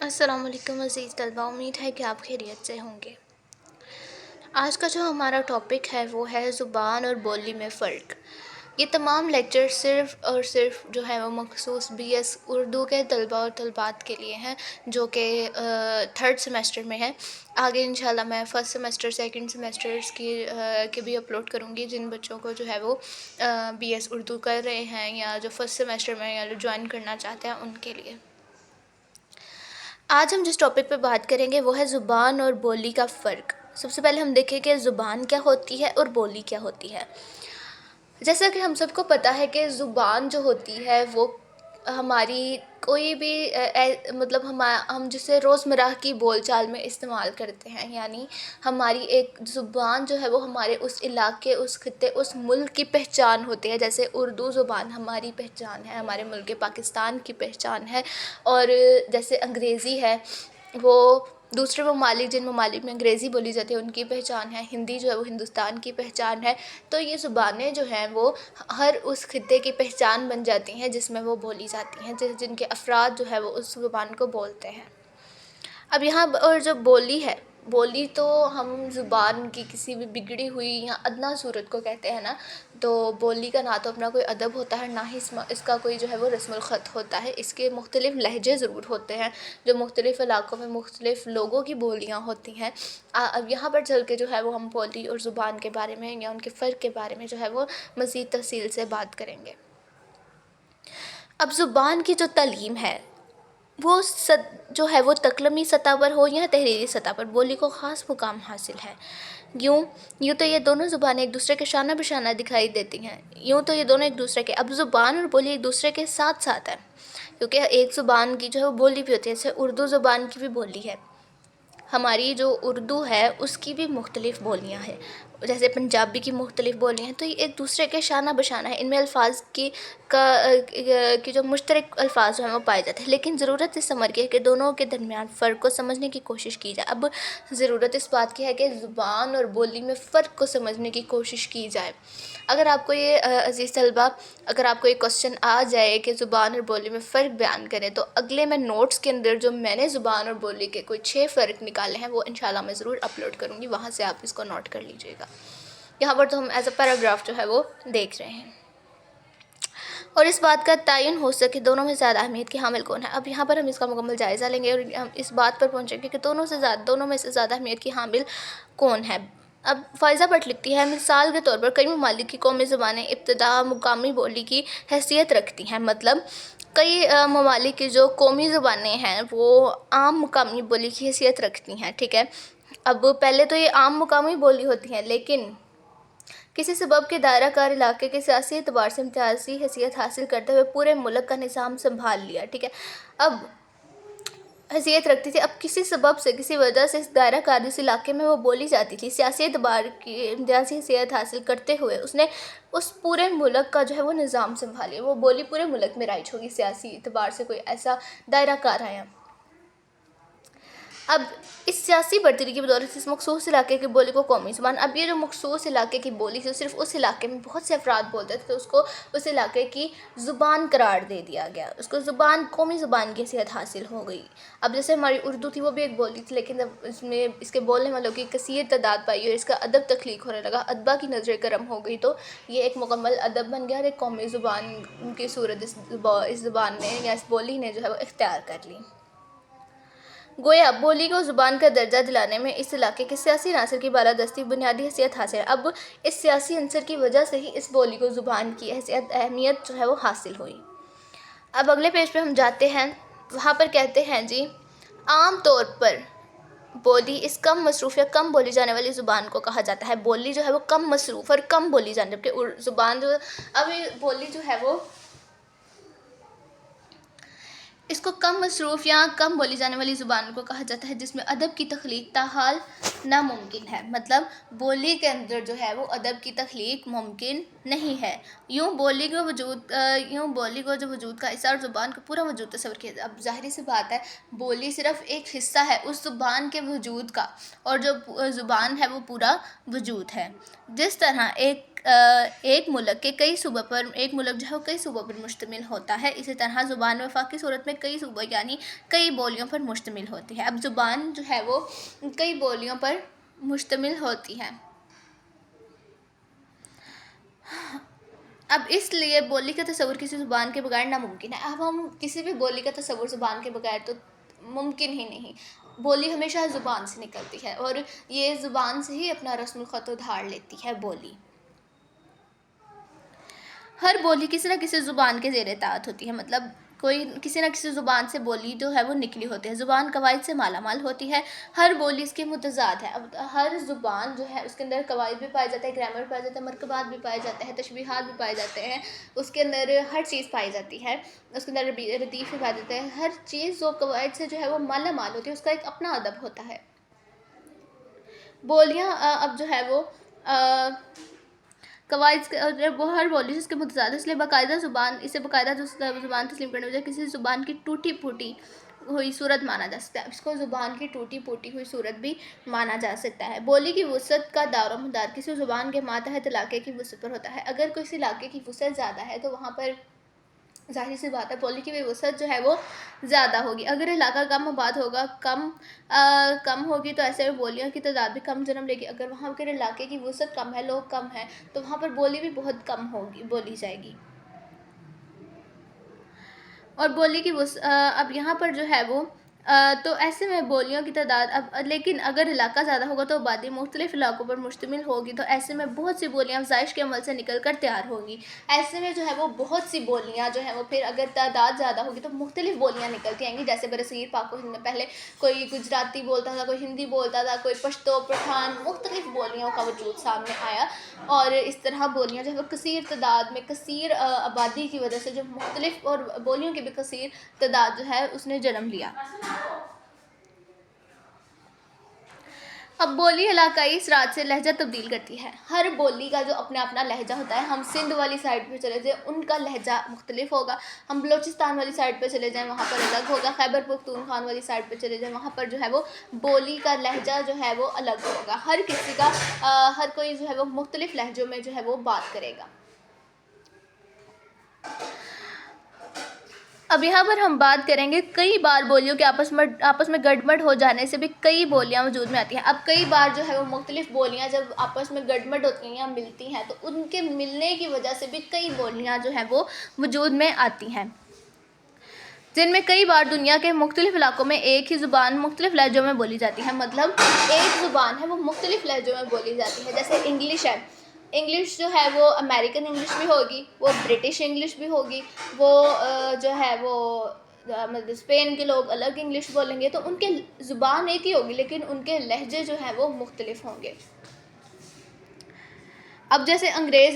السلام علیکم عزیز طلبہ، امید ہے کہ آپ خیریت سے ہوں گے۔ آج کا جو ہمارا ٹاپک ہے وہ ہے زبان اور بولی میں فرق۔ یہ تمام لیکچر صرف اور صرف جو ہے وہ مخصوص بی ایس اردو کے طلبہ اور طلبات کے لیے ہیں جو کہ تھرڈ سیمیسٹر میں ہے۔ آگے انشاءاللہ میں فرسٹ سیمیسٹر سیکنڈ سیمیسٹرز کے بھی اپلوڈ کروں گی، جن بچوں کو جو ہے وہ بی ایس اردو کر رہے ہیں یا جو فرسٹ سیمیسٹر میں یا جو جوائن کرنا چاہتے ہیں ان کے لیے۔ آج ہم جس ٹاپک پہ بات کریں گے وہ ہے زبان اور بولی کا فرق۔ سب سے پہلے ہم دیکھیں کہ زبان کیا ہوتی ہے اور بولی کیا ہوتی ہے۔ جیسا کہ ہم سب کو پتہ ہے کہ زبان جو ہوتی ہے وہ ہماری کوئی بھی مطلب ہم جسے روزمرہ کی بول چال میں استعمال کرتے ہیں، یعنی ہماری ایک زبان جو ہے وہ ہمارے اس علاقے، اس خطے، اس ملک کی پہچان ہوتی ہے۔ جیسے اردو زبان ہماری پہچان ہے، ہمارے ملک پاکستان کی پہچان ہے، اور جیسے انگریزی ہے وہ دوسرے ممالک، جن ممالک میں انگریزی بولی جاتی ہے ان کی پہچان ہے، ہندی جو ہے وہ ہندوستان کی پہچان ہے۔ تو یہ زبانیں جو ہیں وہ ہر اس خطے کی پہچان بن جاتی ہیں جس میں وہ بولی جاتی ہیں، جن کے افراد جو ہے وہ اس زبان کو بولتے ہیں۔ اب یہاں اور جو بولی ہے، بولی تو ہم زبان کی کسی بھی بگڑی ہوئی یا ادنیٰ صورت کو کہتے ہیں نا، تو بولی کا نہ تو اپنا کوئی ادب ہوتا ہے، نہ ہی اس کا کوئی جو ہے وہ رسم الخط ہوتا ہے۔ اس کے مختلف لہجے ضرور ہوتے ہیں جو مختلف علاقوں میں مختلف لوگوں کی بولیاں ہوتی ہیں۔ اب یہاں پر چل کے جو ہے وہ ہم بولی اور زبان کے بارے میں یا ان کے فرق کے بارے میں جو ہے وہ مزید تفصیل سے بات کریں گے۔ اب زبان کی جو تعلیم ہے وہ جو ہے وہ تکلمی سطح پر ہو یا تحریری سطح پر، بولی کو خاص مقام حاصل ہے۔ یوں تو یہ دونوں زبانیں ایک دوسرے کے شانہ بشانہ دکھائی دیتی ہیں، یوں تو یہ دونوں ایک دوسرے کے، اب زبان اور بولی ایک دوسرے کے ساتھ ساتھ ہے، کیونکہ ایک زبان کی جو ہے وہ بولی بھی ہوتی ہے۔ جیسے اردو زبان کی بھی بولی ہے، ہماری جو اردو ہے اس کی بھی مختلف بولیاں ہیں، جیسے پنجابی کی مختلف بولیاں ہیں، تو یہ ایک دوسرے کے شانہ بشانہ ہے۔ ان میں الفاظ کی جو مشترک الفاظ جو ہیں وہ پائے جاتے ہیں، لیکن ضرورت اس امر کی ہے کہ دونوں کے درمیان فرق کو سمجھنے کی کوشش کی جائے۔ اب ضرورت اس بات کی ہے کہ زبان اور بولی میں فرق کو سمجھنے کی کوشش کی جائے۔ اگر آپ کو یہ عزیز طلبہ، اگر آپ کو یہ کوسچن آ جائے کہ زبان اور بولی میں فرق بیان کریں، تو اگلے میں نوٹس کے اندر جو میں نے زبان اور بولی کے کوئی 6 فرق نکالے ہیں وہ انشاءاللہ میں ضرور اپلوڈ کروں گی، وہاں سے آپ اس کو نوٹ کر لیجیے گا۔ یہاں پر تو ہم ایز اے پیراگراف جو ہے وہ دیکھ رہے ہیں، اور اس بات کا تعین ہو سکے دونوں میں زیادہ اہمیت کی حامل کون ہے۔ اب یہاں پر ہم اس کا مکمل جائزہ لیں گے اور ہم اس بات پر پہنچیں گے کہ دونوں میں سے زیادہ اہمیت کی حامل کون ہے۔ اب فائزہ بٹ لکھتی ہے، مثال کے طور پر کئی ممالک کی قومی زبانیں ابتدا مقامی بولی کی حیثیت رکھتی ہیں، مطلب کئی ممالک کی جو قومی زبانیں ہیں وہ عام مقامی بولی کی حیثیت رکھتی ہیں، ٹھیک ہے۔ اب پہلے تو یہ عام مقامی بولی ہوتی ہیں، لیکن کسی سبب کے دائرہ کار علاقے کے سیاسی اعتبار سے امتیازی حیثیت حاصل کرتے ہوئے پورے ملک کا نظام سنبھال لیا، ٹھیک ہے۔ اب حیثیت رکھتی تھی، اب کسی سبب سے، کسی وجہ سے اس دائرہ کار جس علاقے میں وہ بولی جاتی تھی، سیاسی اعتبار کی امتیازی حیثیت حاصل کرتے ہوئے اس نے اس پورے ملک کا جو ہے وہ نظام سنبھالیا، وہ بولی پورے ملک میں رائج ہوگی سیاسی اعتبار سے کوئی ایسا دائرہ کار آیا۔ اب اس سیاسی برتری کی بدولت اس مخصوص علاقے کی بولی کو قومی زبان، اب یہ جو مخصوص علاقے کی بولی تھی صرف اس علاقے میں بہت سے افراد بولتے تھے، تو اس کو اس علاقے کی زبان قرار دے دیا گیا، اس کو قومی زبان کی حیثیت حاصل ہو گئی۔ اب جیسے ہماری اردو تھی وہ بھی ایک بولی تھی، لیکن جب اس کے بولنے والوں کی کثیر تعداد پائی اور اس کا ادب تخلیق ہونے لگا، ادبا کی نظر کرم ہو گئی، تو یہ ایک مکمل ادب بن گیا اور ایک قومی زبان کی صورت اس زبان نے یا اس بولی نے جو ہے وہ اختیار کر لی۔ گویا بولی کو زبان کا درجہ دلانے میں اس علاقے کے سیاسی عناصر کی بالادستی بنیادی حیثیت حاصل ہے۔ اب اس سیاسی عنصر کی وجہ سے ہی اس بولی کو زبان کی اہمیت جو ہے وہ حاصل ہوئی۔ اب اگلے پیج پہ ہم جاتے ہیں، وہاں پر کہتے ہیں جی، عام طور پر بولی اس کم مصروف یا کم بولی جانے والی زبان کو کہا جاتا ہے۔ بولی جو ہے وہ کم مصروف اور کم بولی جانے، جبکہ زبان جو اب بولی جو ہے وہ اس کو کم مصروف یا کم بولی جانے والی زبان کو کہا جاتا ہے جس میں ادب کی تخلیق تاحال ناممکن ہے، مطلب بولی کے اندر جو ہے وہ ادب کی تخلیق ممکن نہیں ہے۔ یوں بولی کو جو وجود کا حصہ اور زبان کا پورا وجود تصور کیا جائے۔ اب ظاہری سی بات ہے، بولی صرف ایک حصہ ہے اس زبان کے وجود کا، اور جو زبان ہے وہ پورا وجود ہے۔ جس طرح ایک ایک ملک کے کئی صوبوں پر ایک ملک جو ہے وہ کئی صوبوں پر مشتمل ہوتا ہے، اسی طرح زبان وفاقی صورت میں کئی صوبوں یعنی کئی بولیوں پر مشتمل ہوتی ہے۔ اب زبان جو ہے وہ کئی بولیوں پر مشتمل ہوتی ہے۔ اب اس لیے بولی کا تصور کسی زبان کے بغیر ناممکن ہے۔ اب ہم کسی بھی بولی کا تصور زبان کے بغیر تو ممکن ہی نہیں۔ بولی ہمیشہ زبان سے نکلتی ہے اور یہ زبان سے ہی اپنا رسم الخط ادھار لیتی ہے بولی۔ ہر بولی کسی نہ کسی زبان کے زیر اطاعت ہوتی ہے، مطلب کوئی کسی نہ کسی زبان سے بولی جو ہے وہ نکلی ہوتی ہے۔ زبان قواعد سے مالا مال ہوتی ہے، ہر بولی اس کے متضاد ہے۔ اب ہر زبان جو ہے اس کے اندر قواعد بھی پائے جاتے ہیں، گرامر بھی پائے جاتے ہیں، مرکبات بھی پائے جاتے ہیں، تشبیہات بھی پائے جاتے ہیں، اس کے اندر ہر چیز پائی جاتی ہے، اس کے اندر ردیف بھی پائے جاتے ہیں۔ ہر چیز جو قواعد سے جو ہے وہ مالا مال ہوتی ہے، اس کا ایک اپنا ادب ہوتا ہے۔ بولیاں اب جو ہے وہ قواعد وہ ہر بولی سے اس کے متضاد ہے، اس لیے اسے باقاعدہ زبان تسلیم کرنے وجہ کسی زبان کی ٹوٹی پھوٹی ہوئی صورت مانا جا سکتا ہے۔ اس کو زبان کی ٹوٹی پھوٹی ہوئی صورت بھی مانا جا سکتا ہے۔ بولی کی وسعت کا دار و مدار کسی زبان کے ماتحت علاقے کی وسعت پر ہوتا ہے۔ اگر کسی علاقے کی وسعت زیادہ ہے تو وہاں پر ظاہر سی بات ہے بولی کی وسعت جو ہے وہ زیادہ ہوگی۔ اگر علاقہ کم آباد ہوگا، کم ہوگی تو ایسے میں بولیوں کی تعداد بھی کم جنم لے گی۔ اگر وہاں کے علاقے کی وسعت کم ہے، لوگ کم ہیں، تو وہاں پر بولی بھی بہت کم بولی جائے گی۔ اور بولی کی اب یہاں پر جو ہے وہ تو ایسے میں بولیوں کی تعداد لیکن اگر علاقہ زیادہ ہوگا تو آبادی مختلف علاقوں پر مشتمل ہوگی، تو ایسے میں بہت سی بولیاں افزائش کے عمل سے نکل کر تیار ہوں گی۔ ایسے میں جو ہے وہ بہت سی بولیاں جو ہیں وہ پھر اگر تعداد زیادہ ہوگی تو مختلف بولیاں نکلتی آئیں گی، جیسے برصغیر پاک و ہند میں پہلے کوئی گجراتی بولتا تھا، کوئی ہندی بولتا تھا، کوئی پشتو، پٹھان، مختلف بولیوں کا وجود سامنے آیا، اور اس طرح بولیاں جو ہے وہ کثیر تعداد میں کثیر آبادی کی وجہ سے جو مختلف اور بولیوں کی بھی کثیر تعداد جو ہے اس نے جنم لیا۔ اب بولی علاقائی اثرات سے لہجہ تبدیل کرتی ہے۔ ہر بولی کا جو اپنا اپنا لہجہ ہوتا ہے۔ ہم سندھ والی سائڈ پہ چلے جائیں ان کا لہجہ مختلف ہوگا، ہم بلوچستان والی سائڈ پہ چلے جائیں وہاں پر الگ ہوگا، خیبر پختونخوا والی سائڈ پہ چلے جائیں وہاں پر جو ہے وہ بولی کا لہجہ جو ہے وہ الگ ہوگا۔ ہر کسی کا ہر کوئی جو ہے وہ مختلف لہجوں میں جو ہے وہ بات کرے گا۔ اب یہاں پر ہم بات کریں گے کئی بار بولیوں کے آپس میں گڑبڑ ہو جانے سے بھی کئی بولیاں وجود میں آتی ہیں۔ اب کئی بار جو ہے وہ مختلف بولیاں جب آپس میں گڑبڑ ہوتی ہیں یا ملتی ہیں تو ان کے ملنے کی وجہ سے بھی کئی بولیاں جو ہیں وہ وجود میں آتی ہیں، جن میں کئی بار دنیا کے مختلف علاقوں میں ایک ہی زبان مختلف لہجوں میں بولی جاتی ہے۔ مطلب ایک زبان ہے وہ مختلف لہجوں میں بولی جاتی ہے، جیسے انگلش ہے۔ انگلش جو ہے وہ امریکن انگلش بھی ہوگی، وہ برٹش انگلش بھی ہوگی، وہ جو ہے وہ مطلب اسپین کے لوگ الگ انگلش بولیں گے، تو ان کے زبان ایک ہی ہوگی لیکن ان کے لہجے جو ہیں وہ مختلف ہوں گے۔ اب جیسے انگریز